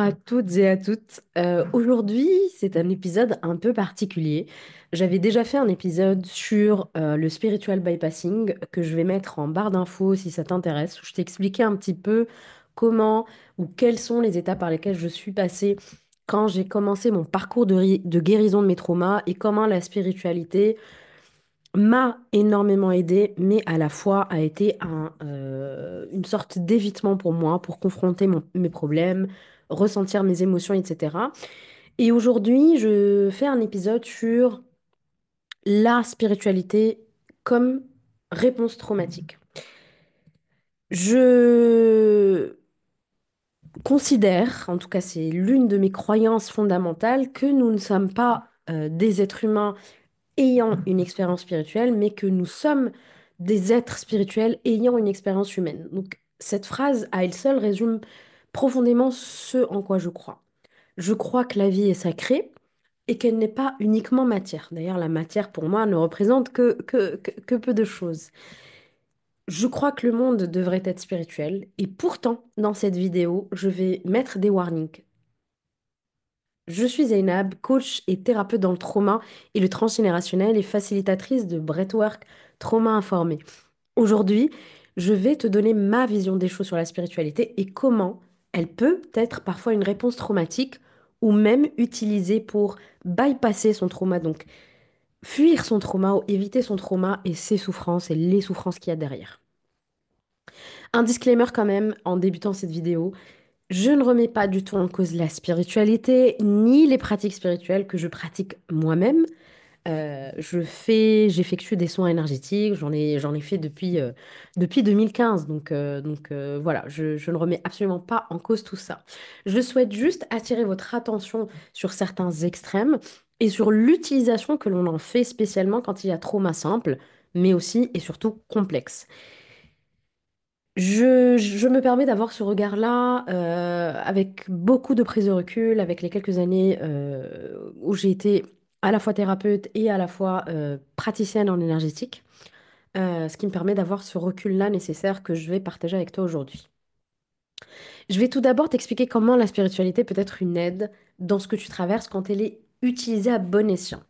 à toutes et à toutes. Aujourd'hui, c'est un épisode un peu particulier. J'avais déjà fait un épisode sur le spiritual bypassing que je vais mettre en barre d'infos si ça t'intéresse, où je t'expliquais un petit peu comment ou quelles sont les étapes par lesquelles je suis passée quand j'ai commencé mon parcours de guérison de mes traumas et comment la spiritualité m'a énormément aidé, mais à la fois a été une sorte d'évitement pour moi, pour confronter mes problèmes, ressentir mes émotions, etc. Et aujourd'hui, je fais un épisode sur la spiritualité comme réponse traumatique. Je considère, en tout cas c'est l'une de mes croyances fondamentales, que nous ne sommes pas des êtres humains ayant une expérience spirituelle, mais que nous sommes des êtres spirituels ayant une expérience humaine. Donc, cette phrase, à elle seule, résume profondément ce en quoi je crois. Je crois que la vie est sacrée et qu'elle n'est pas uniquement matière. D'ailleurs, la matière, pour moi, ne représente que peu de choses. Je crois que le monde devrait être spirituel et pourtant, dans cette vidéo, je vais mettre des warnings. Je suis Zainab, coach et thérapeute dans le trauma et le transgénérationnel et facilitatrice de Breathwork Trauma Informé. Aujourd'hui, je vais te donner ma vision des choses sur la spiritualité et comment elle peut être parfois une réponse traumatique ou même utilisée pour bypasser son trauma, donc fuir son trauma ou éviter son trauma et ses souffrances et les souffrances qu'il y a derrière. Un disclaimer quand même en débutant cette vidéo. Je ne remets pas du tout en cause la spiritualité ni les pratiques spirituelles que je pratique moi-même. J'effectue des soins énergétiques, j'en ai fait depuis 2015. Donc voilà, je ne remets absolument pas en cause tout ça. Je souhaite juste attirer votre attention sur certains extrêmes et sur l'utilisation que l'on en fait spécialement quand il y a trauma simple, mais aussi et surtout complexe. Je me permets d'avoir ce regard-là avec beaucoup de prise de recul, avec les quelques années où j'ai été à la fois thérapeute et à la fois praticienne en énergétique, ce qui me permet d'avoir ce recul-là nécessaire que je vais partager avec toi aujourd'hui. Je vais tout d'abord t'expliquer comment la spiritualité peut être une aide dans ce que tu traverses quand elle est utilisée à bon escient.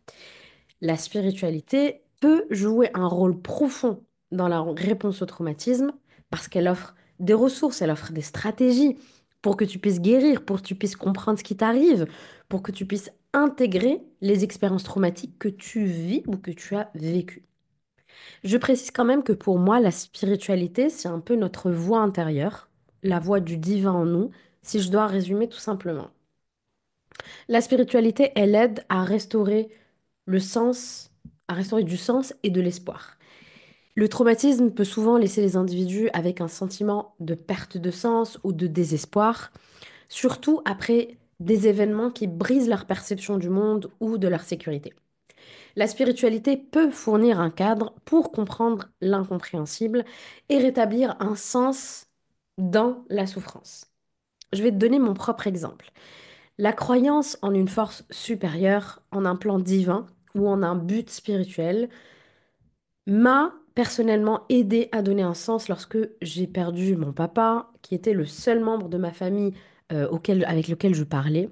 La spiritualité peut jouer un rôle profond dans la réponse au traumatisme parce qu'elle offre des ressources, elle offre des stratégies pour que tu puisses guérir, pour que tu puisses comprendre ce qui t'arrive, pour que tu puisses intégrer les expériences traumatiques que tu vis ou que tu as vécues. Je précise quand même que pour moi, la spiritualité, c'est un peu notre voix intérieure, la voix du divin en nous, si je dois résumer tout simplement. La spiritualité, elle aide à restaurer le sens, à restaurer du sens et de l'espoir. Le traumatisme peut souvent laisser les individus avec un sentiment de perte de sens ou de désespoir, surtout après des événements qui brisent leur perception du monde ou de leur sécurité. La spiritualité peut fournir un cadre pour comprendre l'incompréhensible et rétablir un sens dans la souffrance. Je vais te donner mon propre exemple. La croyance en une force supérieure, en un plan divin ou en un but spirituel m'a personnellement aidé à donner un sens lorsque j'ai perdu mon papa, qui était le seul membre de ma famille avec lequel je parlais,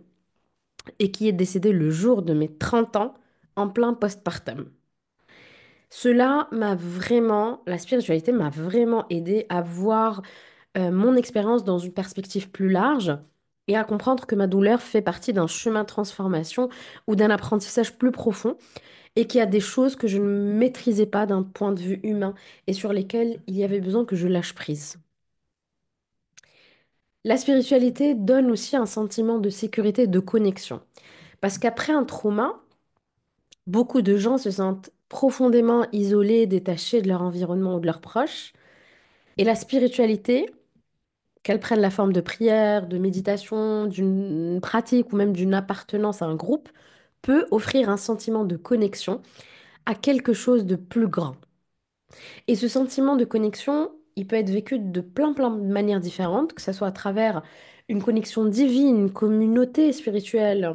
et qui est décédé le jour de mes 30 ans en plein postpartum. La spiritualité m'a vraiment aidé à voir mon expérience dans une perspective plus large et à comprendre que ma douleur fait partie d'un chemin de transformation ou d'un apprentissage plus profond et qu'il y a des choses que je ne maîtrisais pas d'un point de vue humain et sur lesquelles il y avait besoin que je lâche prise. La spiritualité donne aussi un sentiment de sécurité et de connexion. Parce qu'après un trauma, beaucoup de gens se sentent profondément isolés, détachés de leur environnement ou de leurs proches. Et la spiritualité, qu'elle prenne la forme de prière, de méditation, d'une pratique ou même d'une appartenance à un groupe, peut offrir un sentiment de connexion à quelque chose de plus grand. Et ce sentiment de connexion, il peut être vécu de plein de manières différentes, que ce soit à travers une connexion divine, une communauté spirituelle,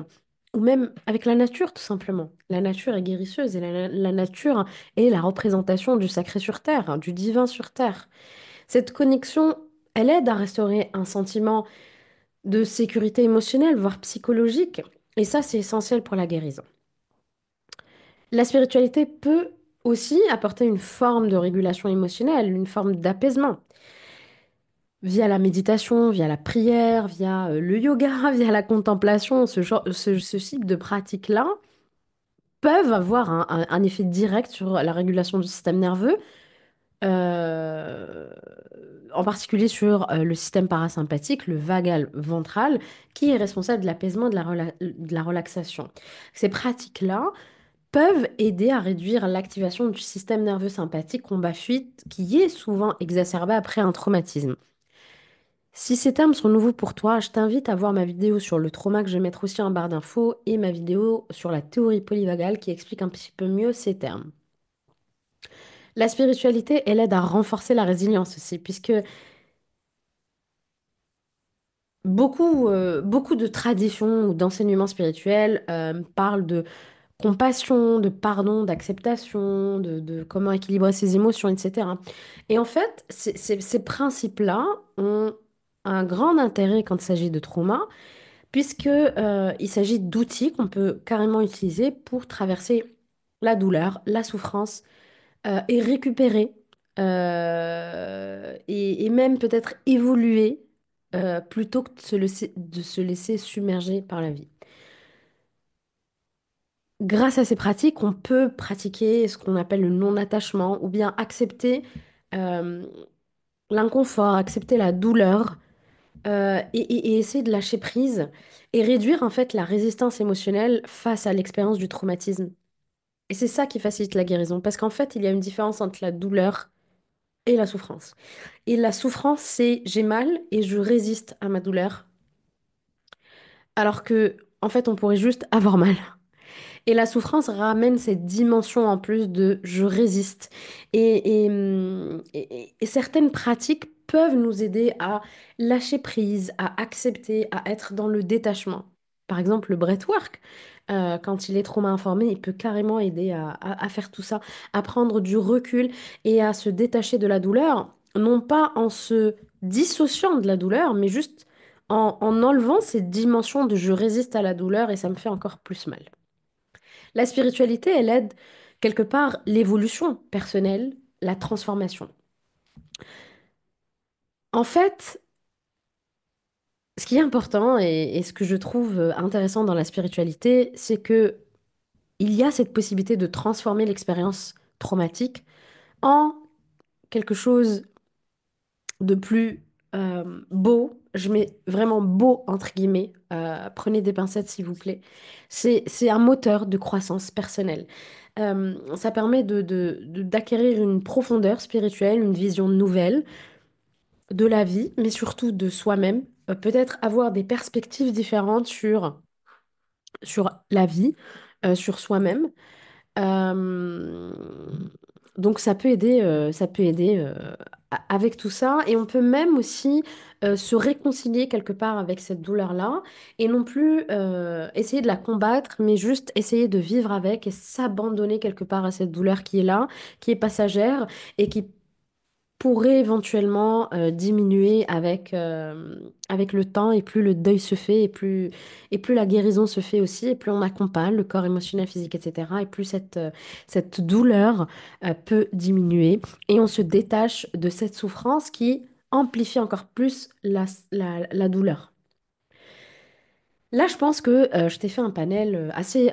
ou même avec la nature, tout simplement. La nature est guérisseuse et la nature est la représentation du sacré sur terre, hein, du divin sur terre. Cette connexion, elle aide à restaurer un sentiment de sécurité émotionnelle, voire psychologique. Et ça, c'est essentiel pour la guérison. La spiritualité peut aussi apporter une forme de régulation émotionnelle, une forme d'apaisement, via la méditation, via la prière, via le yoga, via la contemplation, ce type de pratiques-là peuvent avoir un effet direct sur la régulation du système nerveux, euh, en particulier sur le système parasympathique, le vagal ventral, qui est responsable de l'apaisement, de la relaxation. Ces pratiques-là peuvent aider à réduire l'activation du système nerveux sympathique combat-fuite, qui est souvent exacerbé après un traumatisme. Si ces termes sont nouveaux pour toi, je t'invite à voir ma vidéo sur le trauma que je vais mettre aussi en barre d'infos et ma vidéo sur la théorie polyvagale qui explique un petit peu mieux ces termes. La spiritualité, elle aide à renforcer la résilience aussi, puisque beaucoup de traditions ou d'enseignements spirituels parlent de compassion, de pardon, d'acceptation, de comment équilibrer ses émotions, etc. Et en fait, ces principes-là ont un grand intérêt quand il s'agit de trauma, puisque il s'agit d'outils qu'on peut carrément utiliser pour traverser la douleur, la souffrance et récupérer et même peut-être évoluer plutôt que de se laisser submerger par la vie. Grâce à ces pratiques, on peut pratiquer ce qu'on appelle le non-attachement ou bien accepter euh, l'inconfort, accepter la douleur et essayer de lâcher prise et réduire en fait la résistance émotionnelle face à l'expérience du traumatisme. Et c'est ça qui facilite la guérison parce qu'en fait, il y a une différence entre la douleur et la souffrance. Et la souffrance, c'est j'ai mal et je résiste à ma douleur. Alors que, en fait, on pourrait juste avoir mal. Et la souffrance ramène cette dimension en plus de je résiste. Et certaines pratiques peuvent nous aider à lâcher prise, à accepter, à être dans le détachement. Par exemple, le breathwork, quand il est trop mal informé, il peut carrément aider à faire tout ça, à prendre du recul et à se détacher de la douleur, non pas en se dissociant de la douleur, mais juste en enlevant cette dimension de je résiste à la douleur et ça me fait encore plus mal. La spiritualité, elle aide quelque part l'évolution personnelle, la transformation. En fait, ce qui est important et ce que je trouve intéressant dans la spiritualité, c'est que il y a cette possibilité de transformer l'expérience traumatique en quelque chose de plus beau. Je mets vraiment beau entre guillemets. Prenez des pincettes s'il vous plaît. C'est un moteur de croissance personnelle. Ça permet d'acquérir une profondeur spirituelle, une vision nouvelle de la vie, mais surtout de soi-même. Peut-être avoir des perspectives différentes sur la vie, sur soi-même. Euh, donc ça peut aider avec tout ça. Et on peut même aussi se réconcilier quelque part avec cette douleur-là et non plus essayer de la combattre, mais juste essayer de vivre avec et s'abandonner quelque part à cette douleur qui est là, qui est passagère et qui pourrait éventuellement diminuer avec le temps et plus le deuil se fait et plus la guérison se fait aussi et plus on accompagne le corps émotionnel, physique, etc. et plus cette douleur peut diminuer et on se détache de cette souffrance qui amplifie encore plus la douleur. Là, je pense que je t'ai fait un panel assez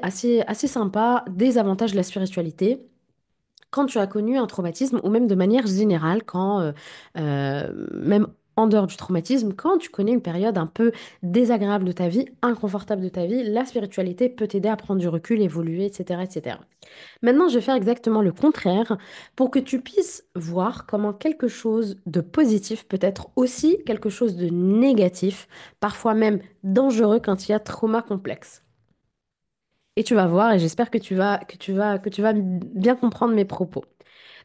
sympa des avantages de la spiritualité quand tu as connu un traumatisme ou même de manière générale, même en dehors du traumatisme, quand tu connais une période un peu désagréable de ta vie, inconfortable de ta vie, la spiritualité peut t'aider à prendre du recul, évoluer, etc., etc. Maintenant, je vais faire exactement le contraire pour que tu puisses voir comment quelque chose de positif peut être aussi quelque chose de négatif, parfois même dangereux quand il y a trauma complexe. Et tu vas voir, et j'espère que tu vas bien comprendre mes propos.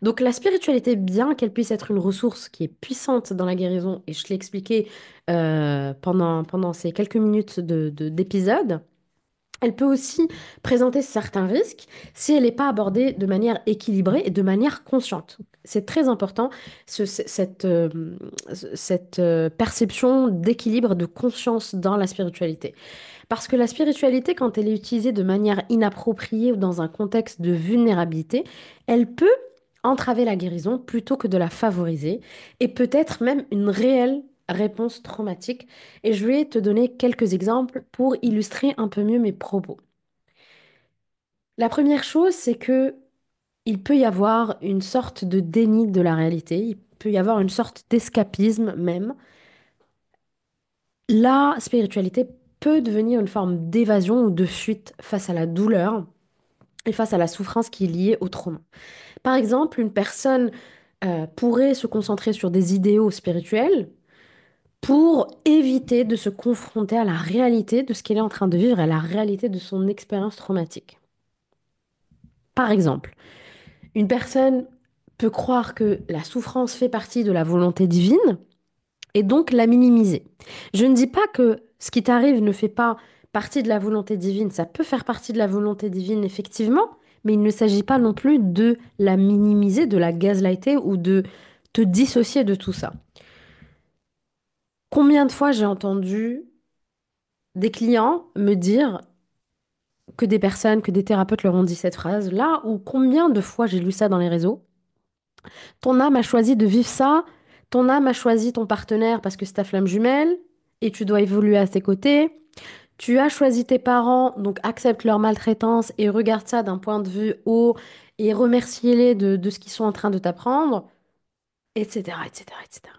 Donc la spiritualité, bien qu'elle puisse être une ressource qui est puissante dans la guérison, et je te l'ai expliqué pendant ces quelques minutes d'épisode, Elle peut aussi présenter certains risques si elle n'est pas abordée de manière équilibrée et de manière consciente. C'est très important, cette perception d'équilibre, de conscience dans la spiritualité. Parce que la spiritualité, quand elle est utilisée de manière inappropriée ou dans un contexte de vulnérabilité, elle peut entraver la guérison plutôt que de la favoriser et peut-être même une réelle réponse traumatique. Et je vais te donner quelques exemples pour illustrer un peu mieux mes propos. La première chose, c'est que il peut y avoir une sorte de déni de la réalité, il peut y avoir une sorte d'escapisme même. La spiritualité peut devenir une forme d'évasion ou de fuite face à la douleur et face à la souffrance qui est liée au trauma. Par exemple, une personne pourrait se concentrer sur des idéaux spirituels pour éviter de se confronter à la réalité de ce qu'elle est en train de vivre, à la réalité de son expérience traumatique. Par exemple, une personne peut croire que la souffrance fait partie de la volonté divine et donc la minimiser. Je ne dis pas que ce qui t'arrive ne fait pas partie de la volonté divine, ça peut faire partie de la volonté divine effectivement, mais il ne s'agit pas non plus de la minimiser, de la gaslighter ou de te dissocier de tout ça. Combien de fois j'ai entendu des clients me dire que des personnes, que des thérapeutes leur ont dit cette phrase-là, ou combien de fois j'ai lu ça dans les réseaux. Ton âme a choisi de vivre ça, ton âme a choisi ton partenaire parce que c'est ta flamme jumelle, et tu dois évoluer à ses côtés. Tu as choisi tes parents, donc accepte leur maltraitance et regarde ça d'un point de vue haut et remercie-les de ce qu'ils sont en train de t'apprendre, etc., etc., etc.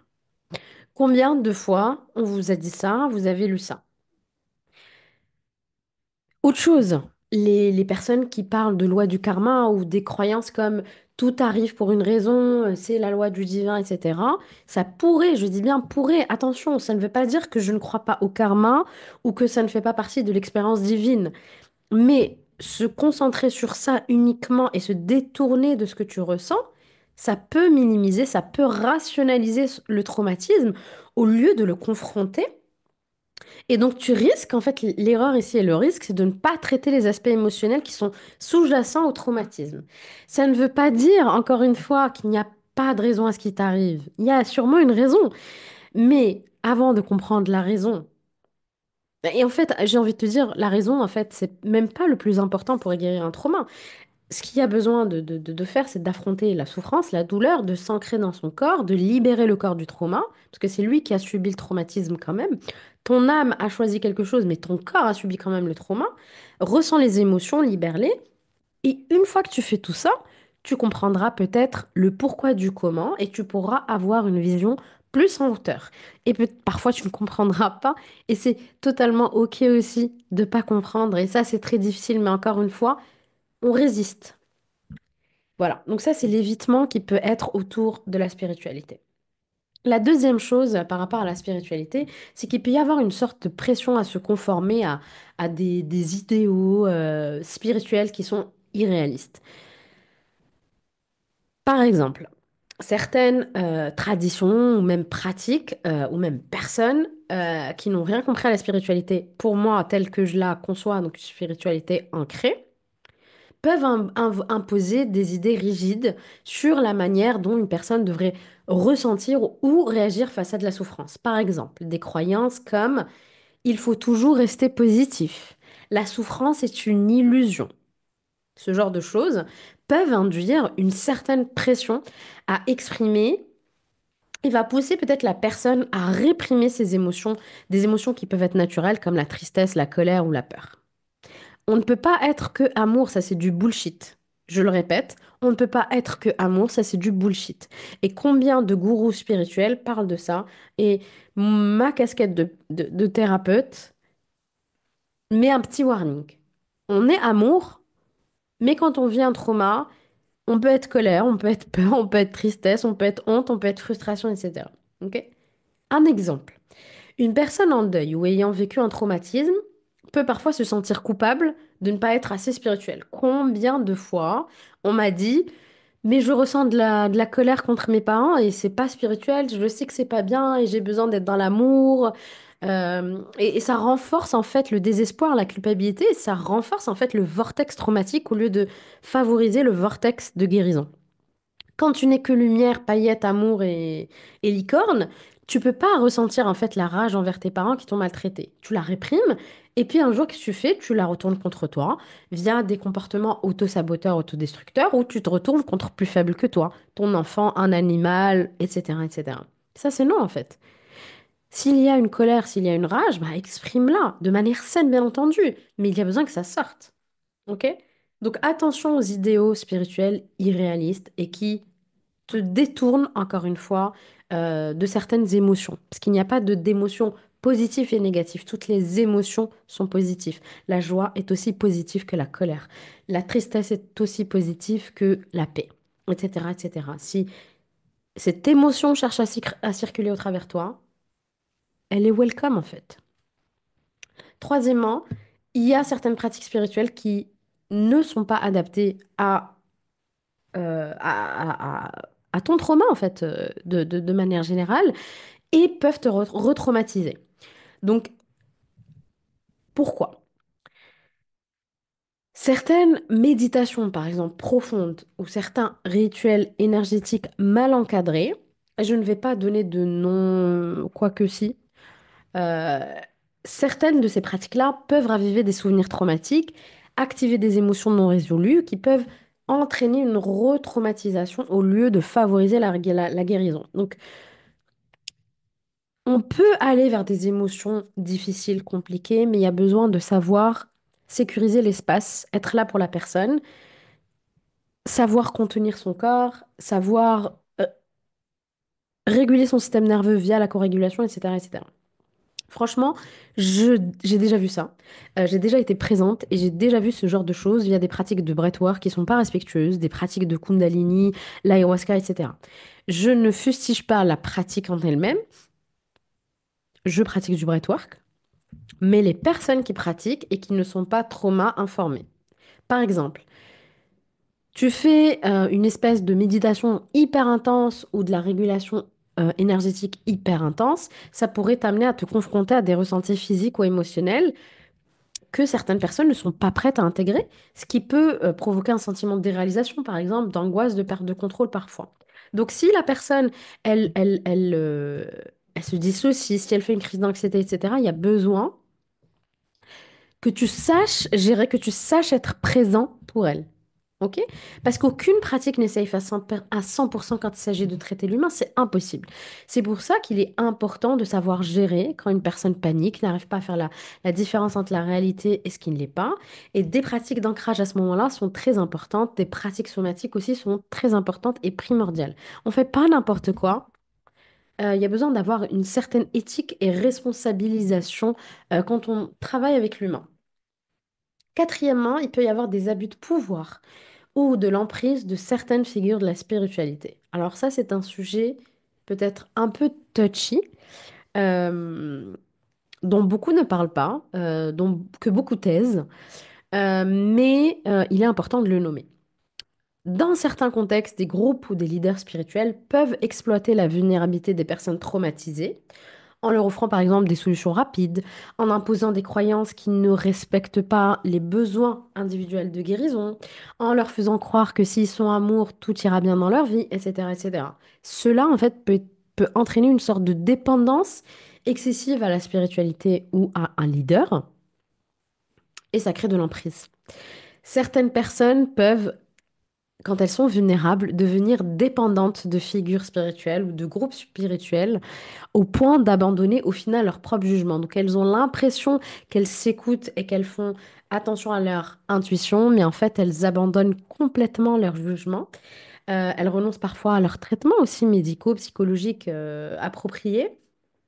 Combien de fois on vous a dit ça, vous avez lu ça? Autre chose, les personnes qui parlent de loi du karma ou des croyances comme tout arrive pour une raison, c'est la loi du divin, etc. Ça pourrait, je dis bien pourrait, attention, ça ne veut pas dire que je ne crois pas au karma ou que ça ne fait pas partie de l'expérience divine. Mais se concentrer sur ça uniquement et se détourner de ce que tu ressens, ça peut minimiser, ça peut rationaliser le traumatisme au lieu de le confronter. Et donc, tu risques, en fait, l'erreur ici et le risque, c'est de ne pas traiter les aspects émotionnels qui sont sous-jacents au traumatisme. Ça ne veut pas dire, encore une fois, qu'il n'y a pas de raison à ce qui t'arrive. Il y a sûrement une raison. Mais avant de comprendre la raison, et en fait, j'ai envie de te dire, la raison, en fait, c'est même pas le plus important pour guérir un trauma. Ce qu'il y a besoin de faire, c'est d'affronter la souffrance, la douleur, de s'ancrer dans son corps, de libérer le corps du trauma, parce que c'est lui qui a subi le traumatisme quand même. Ton âme a choisi quelque chose, mais ton corps a subi quand même le trauma. Ressens les émotions, libère-les. Et une fois que tu fais tout ça, tu comprendras peut-être le pourquoi du comment et tu pourras avoir une vision plus en hauteur. Et parfois, tu ne comprendras pas et c'est totalement OK aussi de pas comprendre. Et ça, c'est très difficile, mais encore une fois, on résiste. Voilà, donc ça c'est l'évitement qui peut être autour de la spiritualité. La deuxième chose par rapport à la spiritualité, c'est qu'il peut y avoir une sorte de pression à se conformer à des idéaux spirituels qui sont irréalistes. Par exemple, certaines traditions ou même pratiques ou même personnes qui n'ont rien compris à la spiritualité, pour moi, telle que je la conçois, donc une spiritualité ancrée, peuvent imposer des idées rigides sur la manière dont une personne devrait ressentir ou réagir face à de la souffrance. Par exemple, des croyances comme il faut toujours rester positif, la souffrance est une illusion. Ce genre de choses peuvent induire une certaine pression à exprimer et va pousser peut-être la personne à réprimer ses émotions, des émotions qui peuvent être naturelles comme la tristesse, la colère ou la peur. On ne peut pas être que amour, ça c'est du bullshit. Je le répète, on ne peut pas être que amour, ça c'est du bullshit. Et combien de gourous spirituels parlent de ça? Et ma casquette de thérapeute met un petit warning. On est amour, mais quand on vit un trauma, on peut être colère, on peut être peur, on peut être tristesse, on peut être honte, on peut être frustration, etc. Ok. Un exemple. Une personne en deuil ou ayant vécu un traumatisme peut parfois se sentir coupable de ne pas être assez spirituelle. Combien de fois on m'a dit, Mais je ressens de la colère contre mes parents et c'est pas spirituel. Je sais que c'est pas bien et j'ai besoin d'être dans l'amour. Et ça renforce en fait le désespoir, la culpabilité, et ça renforce en fait le vortex traumatique au lieu de favoriser le vortex de guérison. Quand tu n'es que lumière, paillettes, amour et licorne, tu peux pas ressentir en fait la rage envers tes parents qui t'ont maltraité. Tu la réprimes et puis un jour, qu'est-ce que tu fais? Tu la retournes contre toi via des comportements auto-saboteurs, autodestructeurs ou tu te retournes contre plus faible que toi, ton enfant, un animal, etc., etc. Ça, c'est non en fait. S'il y a une colère, s'il y a une rage, bah exprime-la de manière saine, bien entendu, mais il y a besoin que ça sorte. Ok? Donc attention aux idéaux spirituels irréalistes et qui te détourne, encore une fois, de certaines émotions. Parce qu'il n'y a pas de d'émotions positives et négatives. Toutes les émotions sont positives. La joie est aussi positive que la colère. La tristesse est aussi positive que la paix, etc., etc. Si cette émotion cherche à circuler au travers de toi, elle est welcome en fait. Troisièmement, il y a certaines pratiques spirituelles qui ne sont pas adaptées à ton trauma en fait, de manière générale et peuvent te retraumatiser. Donc, pourquoi? Certaines méditations, par exemple, profondes, ou certains rituels énergétiques mal encadrés, je ne vais pas donner de nom, quoique si, euh, certaines de ces pratiques-là peuvent raviver des souvenirs traumatiques, activer des émotions non résolues qui peuvent entraîner une retraumatisation au lieu de favoriser la guérison. Donc, on peut aller vers des émotions difficiles, compliquées, mais il y a besoin de savoir sécuriser l'espace, être là pour la personne, savoir contenir son corps, savoir réguler son système nerveux via la corrégulation, etc., etc. Franchement, j'ai déjà vu ça. J'ai déjà été présente et j'ai déjà vu ce genre de choses via des pratiques de breathwork qui sont pas respectueuses, des pratiques de Kundalini, l'ayahuasca, etc. Je ne fustige pas la pratique en elle-même. Je pratique du breathwork, mais les personnes qui pratiquent et qui ne sont pas trauma informées. Par exemple, tu fais une espèce de méditation hyper intense ou de la régulation énergétique hyper intense, ça pourrait t'amener à te confronter à des ressentis physiques ou émotionnels que certaines personnes ne sont pas prêtes à intégrer, ce qui peut provoquer un sentiment de déréalisation, par exemple, d'angoisse, de perte de contrôle parfois. Donc si la personne, elle se dissocie, si elle fait une crise d'anxiété, etc., il y a besoin que tu saches gérer, que tu saches être présent pour elle. OK? Parce qu'aucune pratique n'est safe à 100% quand il s'agit de traiter l'humain, c'est impossible. C'est pour ça qu'il est important de savoir gérer quand une personne panique, n'arrive pas à faire la différence entre la réalité et ce qui ne l'est pas. Et des pratiques d'ancrage à ce moment-là sont très importantes, des pratiques somatiques aussi sont très importantes et primordiales. On fait pas n'importe quoi. Il y a besoin d'avoir une certaine éthique et responsabilisation quand on travaille avec l'humain. Quatrièmement, il peut y avoir des abus de pouvoir ou de l'emprise de certaines figures de la spiritualité. Alors ça, c'est un sujet peut-être un peu touchy, euh, dont beaucoup ne parlent pas, que beaucoup taisent, mais il est important de le nommer. Dans certains contextes, des groupes ou des leaders spirituels peuvent exploiter la vulnérabilité des personnes traumatisées en leur offrant par exemple des solutions rapides, en imposant des croyances qui ne respectent pas les besoins individuels de guérison, en leur faisant croire que s'ils sont amour, tout ira bien dans leur vie, etc., etc. Cela, en fait, peut entraîner une sorte de dépendance excessive à la spiritualité ou à un leader, et ça crée de l'emprise. Certaines personnes peuvent, quand elles sont vulnérables, devenir dépendantes de figures spirituelles ou de groupes spirituels au point d'abandonner au final leur propre jugement. Donc elles ont l'impression qu'elles s'écoutent et qu'elles font attention à leur intuition, mais en fait elles abandonnent complètement leur jugement. Elles renoncent parfois à leurs traitements aussi médicaux, psychologiques appropriés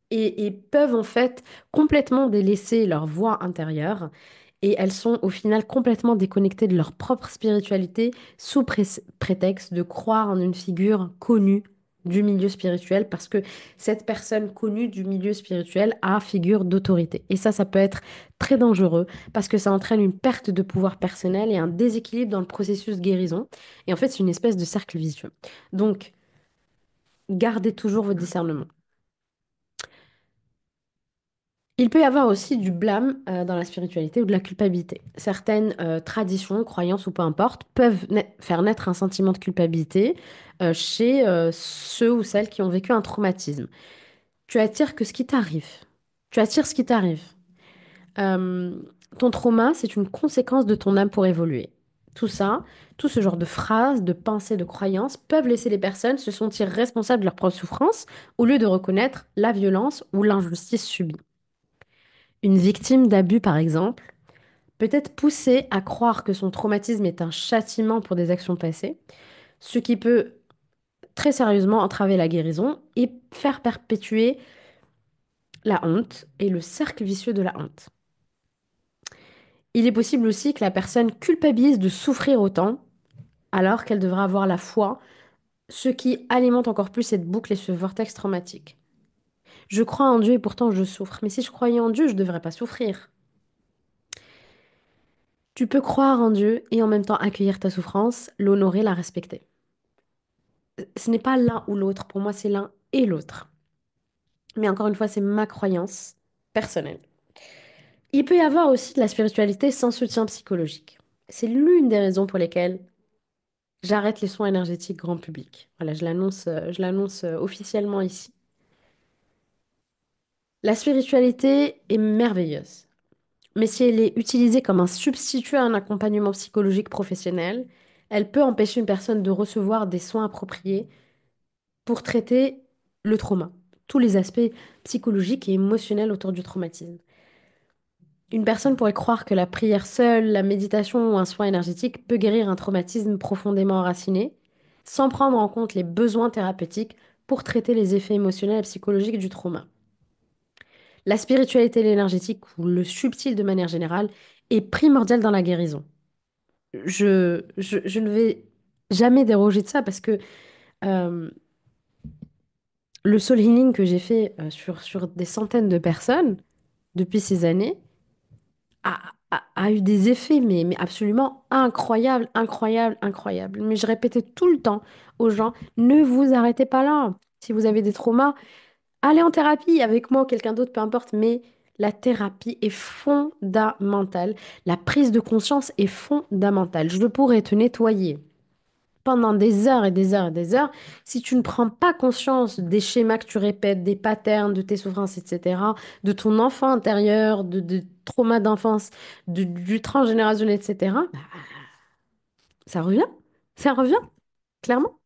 et peuvent en fait complètement délaisser leur voix intérieure. Et elles sont au final complètement déconnectées de leur propre spiritualité sous prétexte de croire en une figure connue du milieu spirituel parce que cette personne connue du milieu spirituel a figure d'autorité. Et ça peut être très dangereux parce que ça entraîne une perte de pouvoir personnel et un déséquilibre dans le processus de guérison. Et en fait, c'est une espèce de cercle vicieux. Donc, gardez toujours votre discernement. Il peut y avoir aussi du blâme dans la spiritualité ou de la culpabilité. Certaines traditions, croyances ou peu importe, peuvent faire naître un sentiment de culpabilité chez ceux ou celles qui ont vécu un traumatisme. Tu attires que ce qui t'arrive. Tu attires ce qui t'arrive. Euh, Ton trauma, c'est une conséquence de ton âme pour évoluer. Tout ça, tout ce genre de phrases, de pensées, de croyances peuvent laisser les personnes se sentir responsables de leur propre souffrance au lieu de reconnaître la violence ou l'injustice subie. Une victime d'abus, par exemple, peut être poussée à croire que son traumatisme est un châtiment pour des actions passées, ce qui peut très sérieusement entraver la guérison et faire perpétuer la honte et le cercle vicieux de la honte. Il est possible aussi que la personne culpabilise de souffrir autant alors qu'elle devrait avoir la foi, ce qui alimente encore plus cette boucle et ce vortex traumatique. Je crois en Dieu et pourtant je souffre. Mais si je croyais en Dieu, je ne devrais pas souffrir. Tu peux croire en Dieu et en même temps accueillir ta souffrance, l'honorer, la respecter. Ce n'est pas l'un ou l'autre. Pour moi, c'est l'un et l'autre. Mais encore une fois, c'est ma croyance personnelle. Il peut y avoir aussi de la spiritualité sans soutien psychologique. C'est l'une des raisons pour lesquelles j'arrête les soins énergétiques grand public. Voilà, je l'annonce officiellement ici. La spiritualité est merveilleuse, mais si elle est utilisée comme un substitut à un accompagnement psychologique professionnel, elle peut empêcher une personne de recevoir des soins appropriés pour traiter le trauma, tous les aspects psychologiques et émotionnels autour du traumatisme. Une personne pourrait croire que la prière seule, la méditation ou un soin énergétique peut guérir un traumatisme profondément enraciné, sans prendre en compte les besoins thérapeutiques pour traiter les effets émotionnels et psychologiques du trauma. La spiritualité et l'énergétique, ou le subtil de manière générale, est primordial dans la guérison. Je ne vais jamais déroger de ça parce que euh, le soul healing que j'ai fait sur des centaines de personnes depuis ces années a eu des effets, mais absolument incroyables, incroyables, incroyables. Mais je répétais tout le temps aux gens, ne vous arrêtez pas là. Si vous avez des traumas, allez en thérapie avec moi ou quelqu'un d'autre, peu importe, mais la thérapie est fondamentale. La prise de conscience est fondamentale. Je pourrais te nettoyer pendant des heures et des heures et des heures, si tu ne prends pas conscience des schémas que tu répètes, des patterns, de tes souffrances, etc., de ton enfant intérieur, de traumas d'enfance, du transgénérationnel, etc., bah, ça revient. Ça revient, clairement.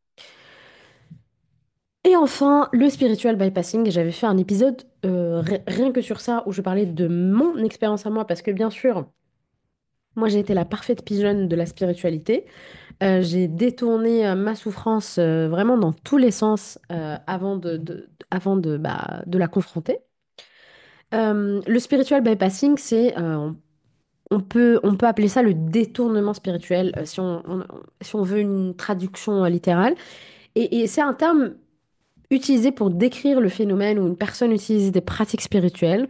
Et enfin, le spiritual bypassing. J'avais fait un épisode rien que sur ça où je parlais de mon expérience à moi, parce que bien sûr, moi j'ai été la parfaite pigeonne de la spiritualité. J'ai détourné ma souffrance vraiment dans tous les sens avant de la confronter. Le spiritual bypassing, on peut appeler ça le détournement spirituel si on veut une traduction littérale. Et c'est un terme utilisé pour décrire le phénomène où une personne utilise des pratiques spirituelles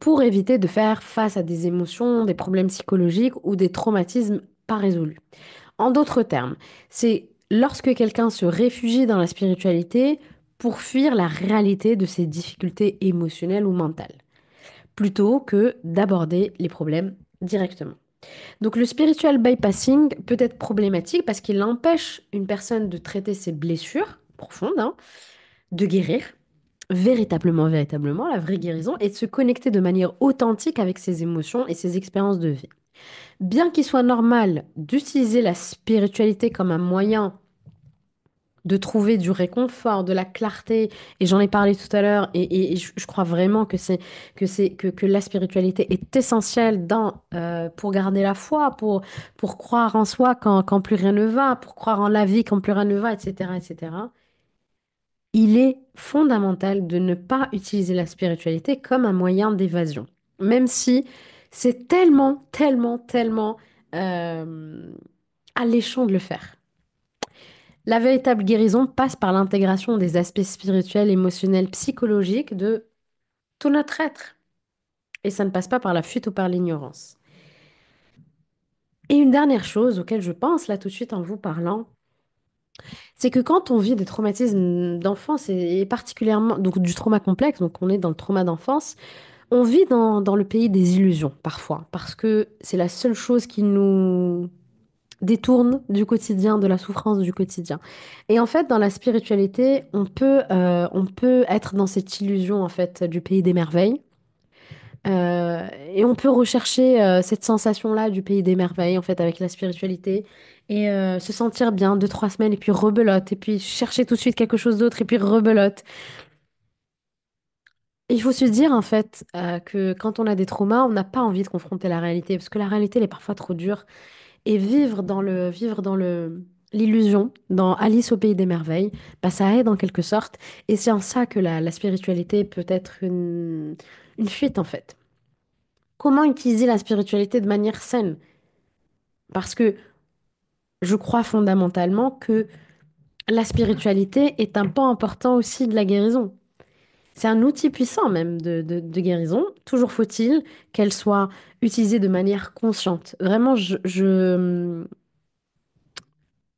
pour éviter de faire face à des émotions, des problèmes psychologiques ou des traumatismes pas résolus. En d'autres termes, c'est lorsque quelqu'un se réfugie dans la spiritualité pour fuir la réalité de ses difficultés émotionnelles ou mentales, plutôt que d'aborder les problèmes directement. Donc le spiritual bypassing peut être problématique parce qu'il empêche une personne de traiter ses blessures profondes, hein, de guérir véritablement, véritablement, la vraie guérison, et de se connecter de manière authentique avec ses émotions et ses expériences de vie. Bien qu'il soit normal d'utiliser la spiritualité comme un moyen de trouver du réconfort, de la clarté, et j'en ai parlé tout à l'heure, et je crois vraiment que la spiritualité est essentielle pour garder la foi, pour croire en soi quand plus rien ne va, pour croire en la vie quand plus rien ne va, etc., etc. Il est fondamental de ne pas utiliser la spiritualité comme un moyen d'évasion, même si c'est tellement, tellement, tellement euh, alléchant de le faire. La véritable guérison passe par l'intégration des aspects spirituels, émotionnels, psychologiques de tout notre être. Et ça ne passe pas par la fuite ou par l'ignorance. Et une dernière chose auquel je pense là tout de suite en vous parlant, c'est que quand on vit des traumatismes d'enfance et particulièrement donc du trauma complexe, donc on est dans le trauma d'enfance, on vit dans le pays des illusions parfois, parce que c'est la seule chose qui nous détourne du quotidien, de la souffrance du quotidien. Et en fait, dans la spiritualité, on peut être dans cette illusion en fait du pays des merveilles. Et on peut rechercher cette sensation-là du pays des merveilles, en fait, avec la spiritualité, et se sentir bien 2, 3 semaines, et puis rebelote, et puis chercher tout de suite quelque chose d'autre, et puis rebelote. Et il faut se dire, en fait, que quand on a des traumas, on n'a pas envie de confronter la réalité, parce que la réalité, elle est parfois trop dure. Et vivre dans l'illusion, dans Alice au pays des merveilles, bah, ça aide en quelque sorte. Et c'est en ça que la spiritualité peut être une fuite, en fait. Comment utiliser la spiritualité de manière saine? Parce que je crois fondamentalement que la spiritualité est un pan important aussi de la guérison. C'est un outil puissant même de guérison. Toujours faut-il qu'elle soit utilisée de manière consciente. Vraiment,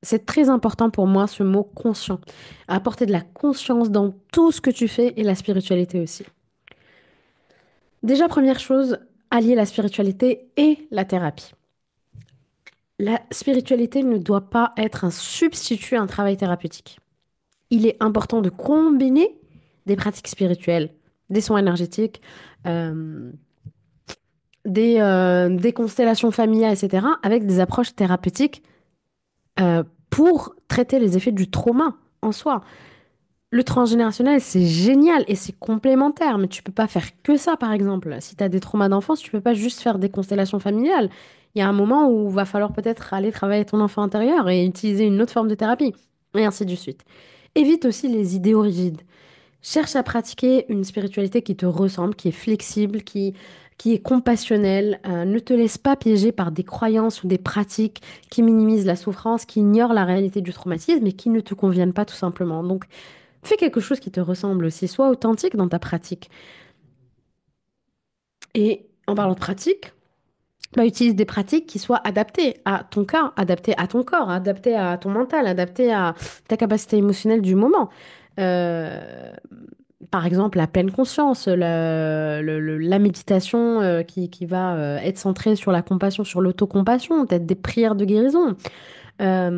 c'est très important pour moi ce mot conscient. Apporter de la conscience dans tout ce que tu fais et la spiritualité aussi. Déjà, première chose, allier la spiritualité et la thérapie. La spiritualité ne doit pas être un substitut à un travail thérapeutique. Il est important de combiner des pratiques spirituelles, des soins énergétiques, euh, des constellations familiales, etc., avec des approches thérapeutiques pour traiter les effets du trauma en soi. Le transgénérationnel, c'est génial et c'est complémentaire, mais tu peux pas faire que ça, par exemple. Si tu as des traumas d'enfance, tu peux pas juste faire des constellations familiales. Il y a un moment où il va falloir peut-être aller travailler ton enfant intérieur et utiliser une autre forme de thérapie, et ainsi de suite. Évite aussi les idéaux rigides. Cherche à pratiquer une spiritualité qui te ressemble, qui est flexible, qui est compassionnelle. Ne te laisse pas piéger par des croyances ou des pratiques qui minimisent la souffrance, qui ignorent la réalité du traumatisme et qui ne te conviennent pas tout simplement. Donc, fais quelque chose qui te ressemble aussi. Sois authentique dans ta pratique. Et en parlant de pratique, bah, utilise des pratiques qui soient adaptées à ton cas, adaptées à ton corps, adaptées à ton mental, adaptées à ta capacité émotionnelle du moment. Euh, Par exemple, la pleine conscience, la méditation qui va être centrée sur la compassion, sur l'autocompassion, peut-être des prières de guérison. La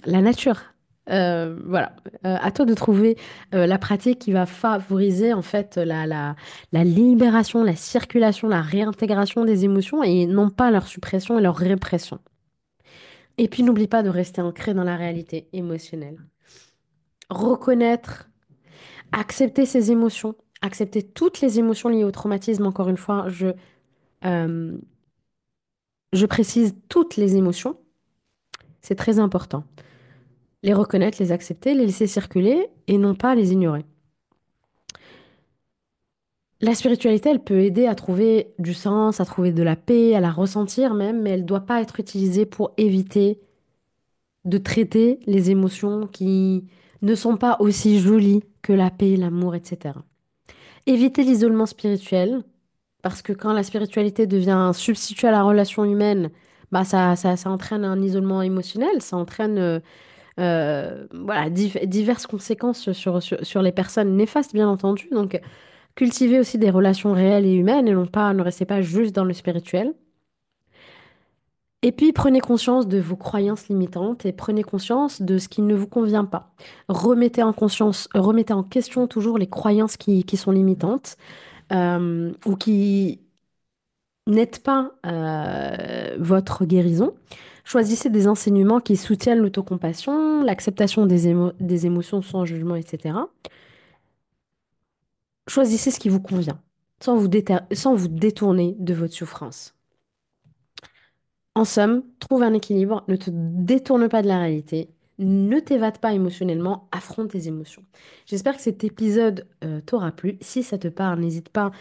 nature. Voilà. À toi de trouver la pratique qui va favoriser en fait la libération, la circulation, la réintégration des émotions et non pas leur suppression et leur répression. Et puis n'oublie pas de rester ancré dans la réalité émotionnelle. Reconnaître, accepter ses émotions, accepter toutes les émotions liées au traumatisme. Encore une fois, euh, je précise toutes les émotions, c'est très important. Les reconnaître, les accepter, les laisser circuler et non pas les ignorer. La spiritualité, elle peut aider à trouver du sens, à trouver de la paix, à la ressentir même, mais elle ne doit pas être utilisée pour éviter de traiter les émotions qui ne sont pas aussi jolies que la paix, l'amour, etc. Éviter l'isolement spirituel, parce que quand la spiritualité devient un substitut à la relation humaine, bah ça entraîne un isolement émotionnel, ça entraîne voilà, diverses conséquences sur les personnes néfastes, bien entendu. Donc, cultiver aussi des relations réelles et humaines et non pas, ne restez pas juste dans le spirituel. Et puis, prenez conscience de vos croyances limitantes et prenez conscience de ce qui ne vous convient pas. Remettez en question toujours les croyances qui sont limitantes ou qui n'aident pas votre guérison. Choisissez des enseignements qui soutiennent l'autocompassion, l'acceptation des émotions sans jugement, etc. Choisissez ce qui vous convient, sans vous détourner de votre souffrance. En somme, trouve un équilibre, ne te détourne pas de la réalité, ne t'évade pas émotionnellement, affronte tes émotions. J'espère que cet épisode t'aura plu. Si ça te parle, n'hésite pas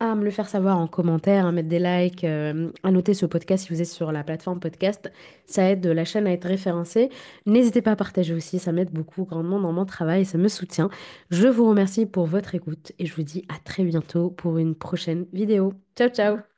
à me le faire savoir en commentaire, à mettre des likes, à noter ce podcast si vous êtes sur la plateforme podcast. Ça aide la chaîne à être référencée. N'hésitez pas à partager aussi, ça m'aide beaucoup grandement dans mon travail, ça me soutient. Je vous remercie pour votre écoute et je vous dis à très bientôt pour une prochaine vidéo. Ciao, ciao!